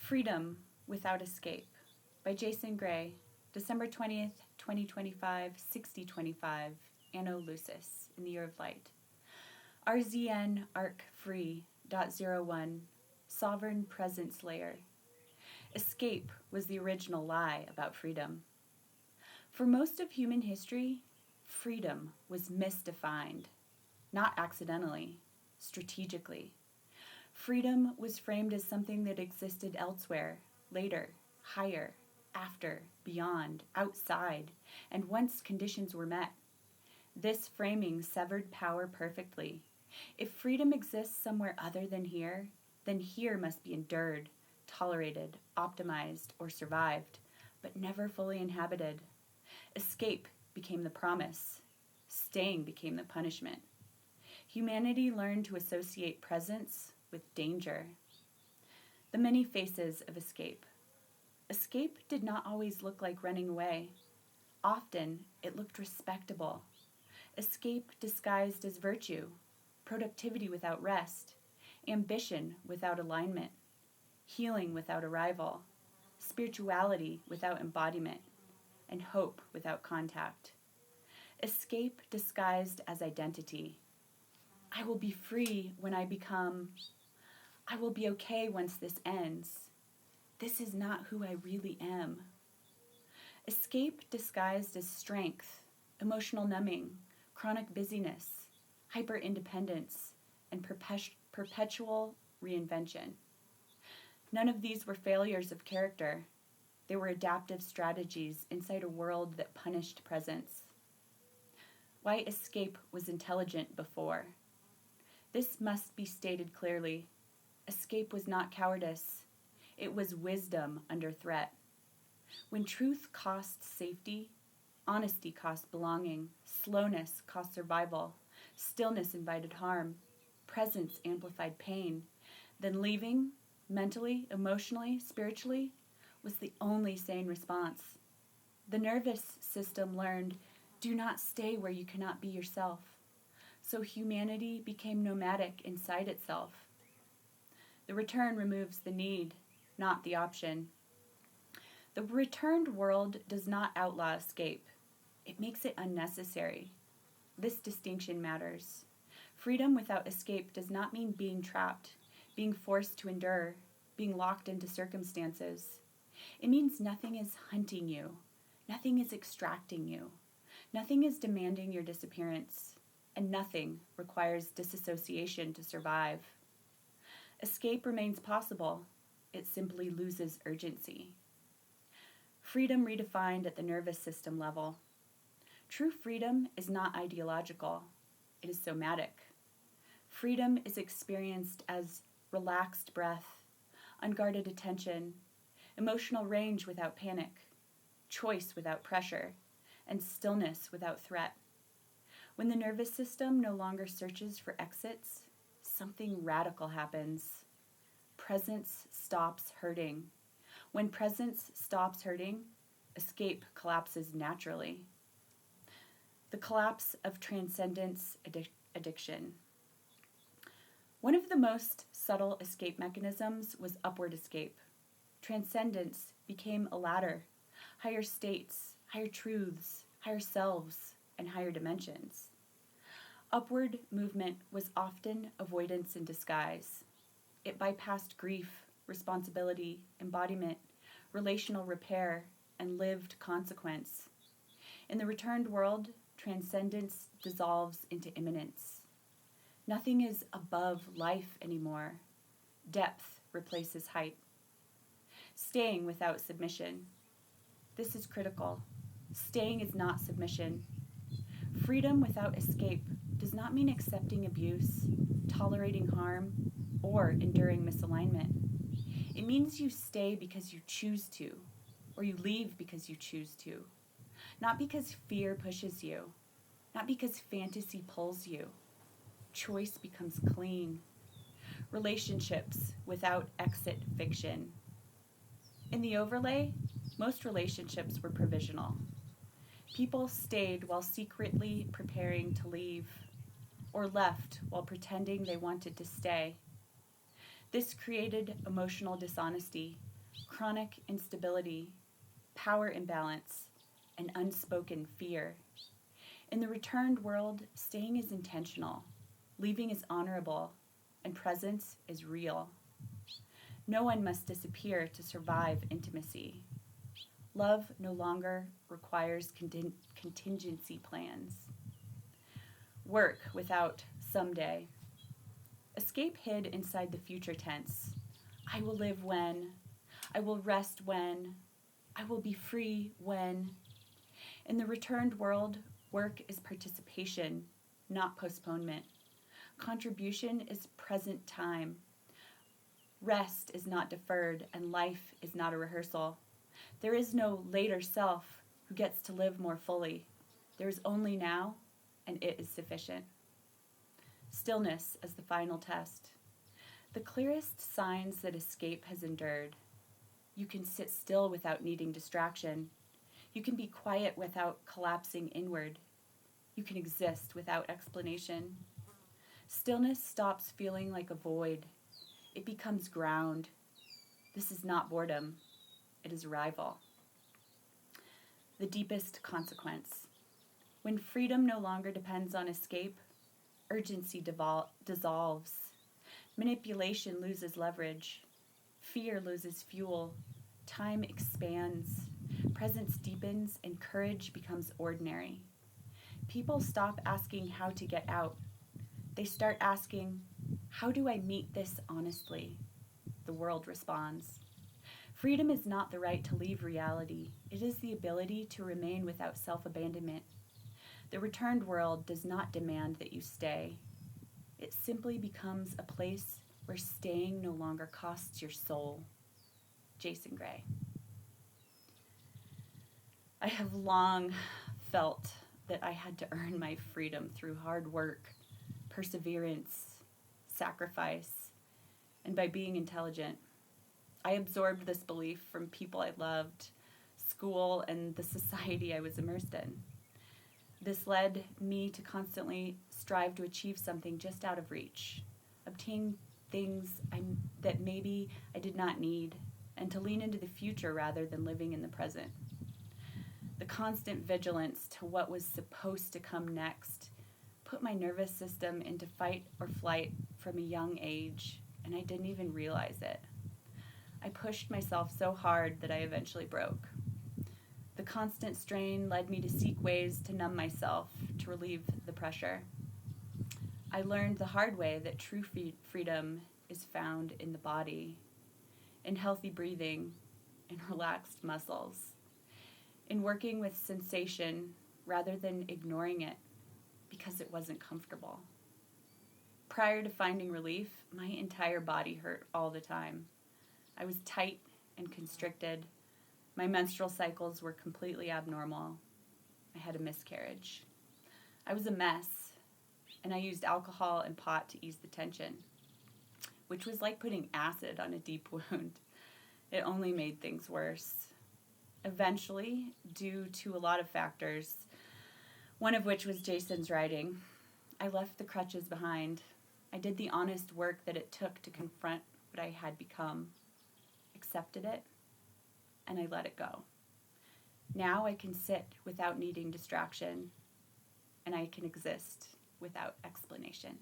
Freedom Without Escape by Jason Gray, December 20th, 2025, 6025, Anno Lucis, in the Year of Light. RZN Arc Free .01, Sovereign Presence Layer. Escape was the original lie about freedom. For most of human history, freedom was misdefined, not accidentally, strategically. Freedom was framed as something that existed elsewhere, later, higher, after, beyond, outside, and once conditions were met. This framing severed power perfectly. If freedom exists somewhere other than here, then here must be endured, tolerated, optimized, or survived, but never fully inhabited. Escape became the promise. Staying became the punishment. Humanity learned to associate presence with danger. The many faces of escape. Escape did not always look like running away. Often it looked respectable. Escape disguised as virtue, productivity without rest, ambition without alignment, healing without arrival, spirituality without embodiment, and hope without contact. Escape disguised as identity. I will be free when I become. I will be okay once this ends. This is not who I really am. Escape disguised as strength, emotional numbing, chronic busyness, hyper-independence, and perpetual reinvention. None of these were failures of character. They were adaptive strategies inside a world that punished presence. Why escape was intelligent before. This must be stated clearly. Escape was not cowardice. It was wisdom under threat. When truth costs safety, honesty cost belonging, slowness cost survival, stillness invited harm, presence amplified pain, then leaving, mentally, emotionally, spiritually, was the only sane response. The nervous system learned, do not stay where you cannot be yourself. So humanity became nomadic inside itself. The return removes the need, not the option. The returned world does not outlaw escape. It makes it unnecessary. This distinction matters. Freedom without escape does not mean being trapped, being forced to endure, being locked into circumstances. It means nothing is hunting you. Nothing is extracting you. Nothing is demanding your disappearance. And nothing requires disassociation to survive. Escape remains possible. It simply loses urgency. Freedom redefined at the nervous system level. True freedom is not ideological. It is somatic. Freedom is experienced as relaxed breath, unguarded attention, emotional range without panic, choice without pressure, and stillness without threat. When the nervous system no longer searches for exits, something radical happens. Presence stops hurting. When presence stops hurting, escape collapses naturally. The collapse of transcendence addiction. One of the most subtle escape mechanisms was upward escape. Transcendence became a ladder, higher states, higher truths, higher selves, and higher dimensions. Upward movement was often avoidance in disguise. It bypassed grief, responsibility, embodiment, relational repair, and lived consequence. In the returned world, transcendence dissolves into immanence. Nothing is above life anymore. Depth replaces height. Staying without submission. This is critical. Staying is not submission. Freedom without escape does not mean accepting abuse, tolerating harm, or enduring misalignment. It means you stay because you choose to, or you leave because you choose to. Not because fear pushes you, not because fantasy pulls you. Choice becomes clean. Relationships without exit fiction. In the overlay, most relationships were provisional. People stayed while secretly preparing to leave, or left while pretending they wanted to stay. This created emotional dishonesty, chronic instability, power imbalance, and unspoken fear. In the returned world, staying is intentional, leaving is honorable, and presence is real. No one must disappear to survive intimacy. Love no longer requires contingency plans. Work without someday. Escape hid inside the future tense. I will live when. I will rest when. I will be free when. In the returned world, work is participation, not postponement. Contribution is present time. Rest is not deferred, and life is not a rehearsal. There is no later self who gets to live more fully. There is only now, and it is sufficient. Stillness as the final test. The clearest signs that escape has endured. You can sit still without needing distraction. You can be quiet without collapsing inward. You can exist without explanation. Stillness stops feeling like a void. It becomes ground. This is not boredom. It is arrival. The deepest consequence. When freedom no longer depends on escape, urgency dissolves. Manipulation loses leverage. Fear loses fuel. Time expands. Presence deepens, and courage becomes ordinary. People stop asking how to get out. They start asking, how do I meet this honestly? The world responds. Freedom is not the right to leave reality. It is the ability to remain without self-abandonment. The returned world does not demand that you stay. It simply becomes a place where staying no longer costs your soul. Jason Gray. I have long felt that I had to earn my freedom through hard work, perseverance, sacrifice, and by being intelligent. I absorbed this belief from people I loved, school, and the society I was immersed in. This led me to constantly strive to achieve something just out of reach, obtain things that maybe I did not need, and to lean into the future rather than living in the present. The constant vigilance to what was supposed to come next put my nervous system into fight or flight from a young age, and I didn't even realize it. I pushed myself so hard that I eventually broke. The constant strain led me to seek ways to numb myself, to relieve the pressure. I learned the hard way that true freedom is found in the body, in healthy breathing, in relaxed muscles, in working with sensation rather than ignoring it because it wasn't comfortable. Prior to finding relief, my entire body hurt all the time. I was tight and constricted. My menstrual cycles were completely abnormal. I had a miscarriage. I was a mess, and I used alcohol and pot to ease the tension, which was like putting acid on a deep wound. It only made things worse. Eventually, due to a lot of factors, one of which was Jason's writing, I left the crutches behind. I did the honest work that it took to confront what I had become, accepted it, and I let it go. Now I can sit without needing distraction, and I can exist without explanation.